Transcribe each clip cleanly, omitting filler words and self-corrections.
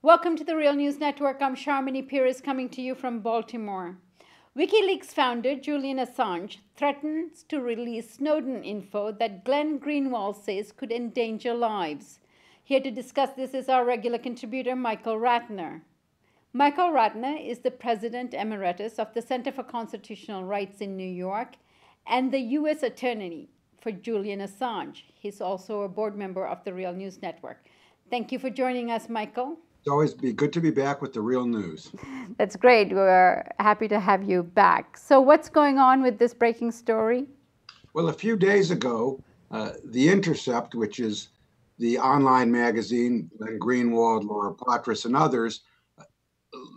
Welcome to the Real News Network. I'm Sharmini Pires coming to you from Baltimore. WikiLeaks founder Julian Assange threatens to release Snowden info that Glenn Greenwald says could endanger lives. Here to discuss this is our regular contributor, Michael Ratner. Michael Ratner is the President Emeritus of the Center for Constitutional Rights in New York and the U.S. Attorney for Julian Assange. He's also a board member of the Real News Network. Thank you for joining us, Michael. It's always good to be back with the real news. That's great. We're happy to have you back. So what's going on with this breaking story? Well, a few days ago, The Intercept, which is the online magazine, Glenn Greenwald, Laura Poitras, and others,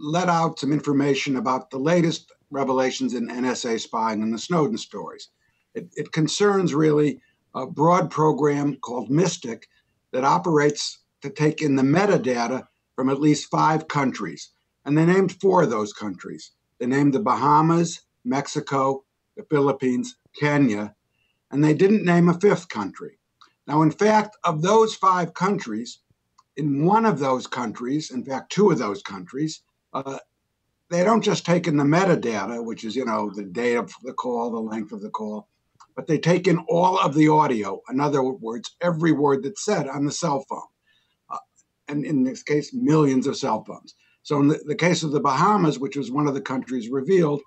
let out some information about the latest revelations in NSA spying and the Snowden stories. It concerns really a broad program called Mystic that operates to take in the metadata from at least 5 countries. And they named 4 of those countries. They named the Bahamas, Mexico, the Philippines, Kenya, and they didn't name a 5th country. Now, in fact, of those 5 countries, in one of those countries, in fact, 2 of those countries, they don't just take in the metadata, which is, the date of the call, the length of the call, but they take in all of the audio. In other words, every word that's said on the cell phone. And in this case, millions of cell phones. So in the case of the Bahamas, which was one of the countries revealed,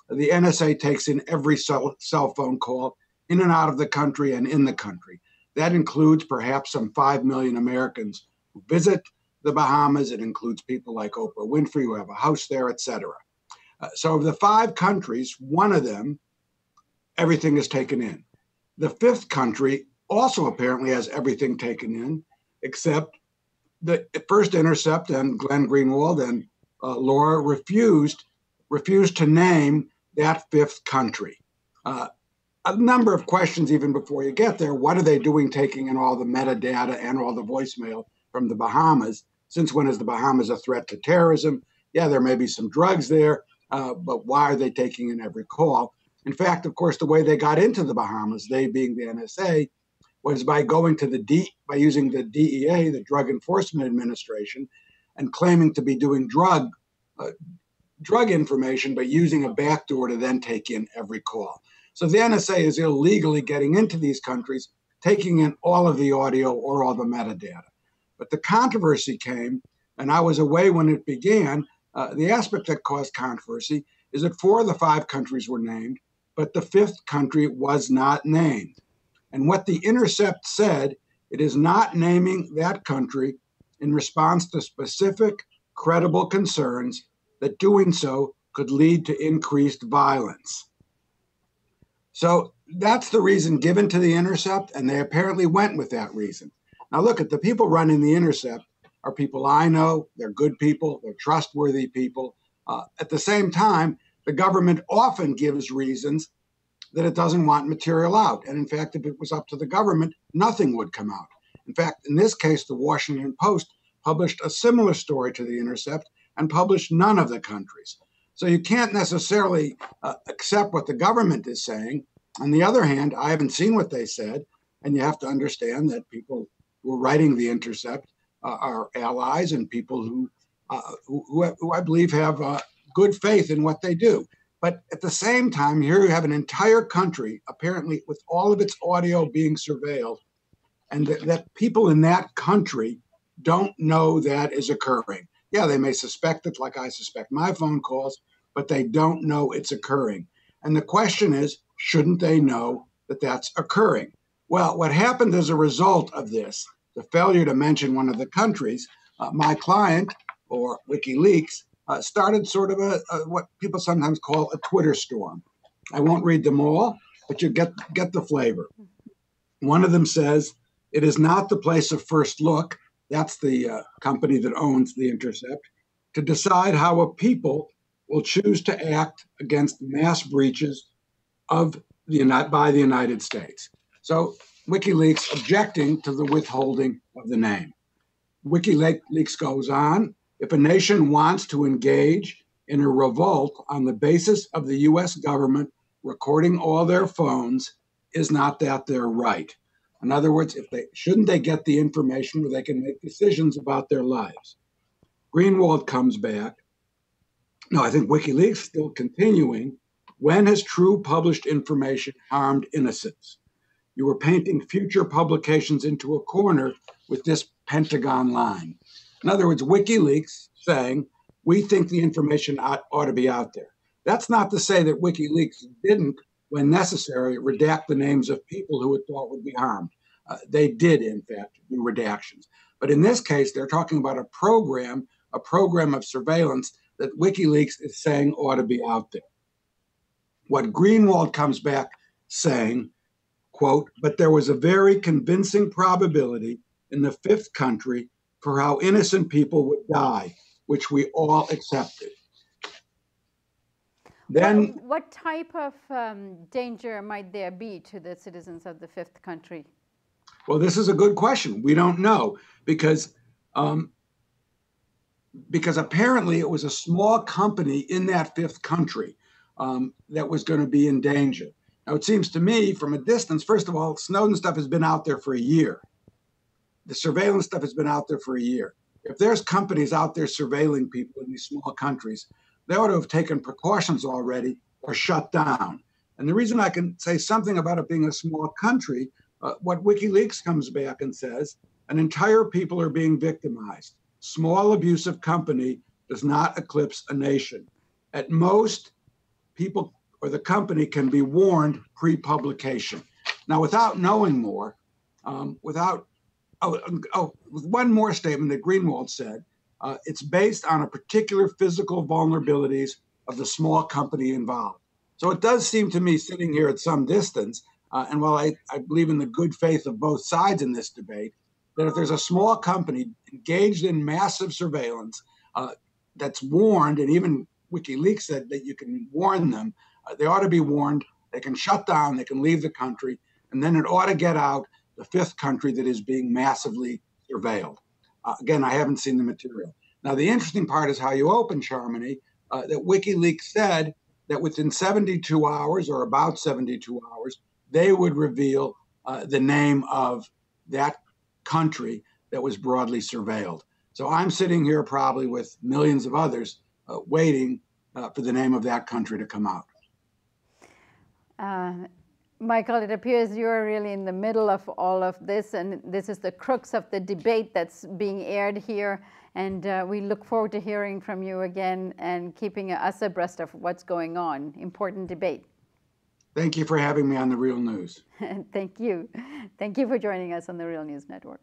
the NSA takes in every cell phone call in and out of the country and in the country. That includes perhaps some 5 million Americans who visit the Bahamas. It includes people like Oprah Winfrey who have a house there, etc. So of the 5 countries, one of them, everything is taken in. The 5th country also apparently has everything taken in, except the first Intercept and Glenn Greenwald and Laura refused to name that 5th country. A number of questions even before you get there. What are they doing taking in all the metadata and all the voicemail from the Bahamas? Since when is the Bahamas a threat to terrorism? Yeah, there may be some drugs there, but why are they taking in every call? In fact, of course, the way they got into the Bahamas, they being the NSA, was by going to by using the DEA, the Drug Enforcement Administration, and claiming to be doing drug information, but using a backdoor to then take in every call. So the NSA is illegally getting into these countries, taking in all of the audio or all the metadata. But the controversy came, and I was away when it began. The aspect that caused controversy is that 4 of the 5 countries were named, but the 5th country was not named. And what the Intercept said, it is not naming that country in response to specific, credible concerns that doing so could lead to increased violence. So that's the reason given to the Intercept, and they apparently went with that reason. Now look, at the people running the Intercept are people I know. They're good people. They're trustworthy people. At the same time, the government often gives reasons that it doesn't want material out. And in fact, if it was up to the government, nothing would come out. In fact, in this case, the Washington Post published a similar story to the Intercept and published none of the countries. So you can't necessarily accept what the government is saying. On the other hand, I haven't seen what they said. And you have to understand that people who are writing the Intercept are allies and people who I believe have good faith in what they do. But at the same time, here you have an entire country, apparently with all of its audio being surveilled, and that people in that country don't know that is occurring. Yeah, they may suspect it, like I suspect my phone calls, but they don't know it's occurring. And the question is, shouldn't they know that that's occurring? Well, what happened as a result of this, the failure to mention one of the countries, my client, or WikiLeaks, started sort of a what people sometimes call a Twitter storm. I won't read them all, but you get the flavor. One of them says, "It is not the place of first look," that's the company that owns the Intercept, "to decide how a people will choose to act against mass breaches by the United States." So WikiLeaks objecting to the withholding of the name. WikiLeaks goes on, "If a nation wants to engage in a revolt on the basis of the U.S. government recording all their phones, is not that their right?" In other words, shouldn't they get the information where they can make decisions about their lives? Greenwald comes back. No, I think WikiLeaks still continuing. When has true published information harmed innocents? You were painting future publications into a corner with this Pentagon line. In other words, WikiLeaks saying, we think the information ought to be out there. That's not to say that WikiLeaks didn't, when necessary, redact the names of people who it thought would be harmed. They did, in fact, do redactions. But in this case, they're talking about a program of surveillance that WikiLeaks is saying ought to be out there. What Greenwald comes back saying, quote, but there was a very convincing probability in the fifth country for how innocent people would die, which we all accepted. Then, what type of danger might there be to the citizens of the fifth country? Well, this is a good question. We don't know because apparently it was a small company in that fifth country that was going to be in danger. Now, it seems to me from a distance, first of all, Snowden stuff has been out there for a year. The surveillance stuff has been out there for a year. If there's companies out there surveilling people in these small countries, they ought to have taken precautions already or shut down. And the reason I can say something about it being a small country, what WikiLeaks comes back and says, an entire people are being victimized. Small abusive company does not eclipse a nation. At most, people or the company can be warned pre-publication. Now, without knowing more, with one more statement that Greenwald said, it's based on a particular physical vulnerabilities of the small company involved. So it does seem to me, sitting here at some distance, and while I believe in the good faith of both sides in this debate, that if there's a small company engaged in massive surveillance that's warned, and even WikiLeaks said that you can warn them, they ought to be warned, they can shut down, they can leave the country, and then it ought to get out the fifth country that is being massively surveilled. Again, I haven't seen the material. Now, the interesting part is how you open, Sharmini, that WikiLeaks said that within 72 hours or about 72 hours, they would reveal the name of that country that was broadly surveilled. So I'm sitting here probably with millions of others waiting for the name of that country to come out. Michael, it appears you're really in the middle of all of this, and this is the crux of the debate that's being aired here. And we look forward to hearing from you again and keeping us abreast of what's going on. Important debate. Thank you for having me on The Real News. Thank you. Thank you for joining us on The Real News Network.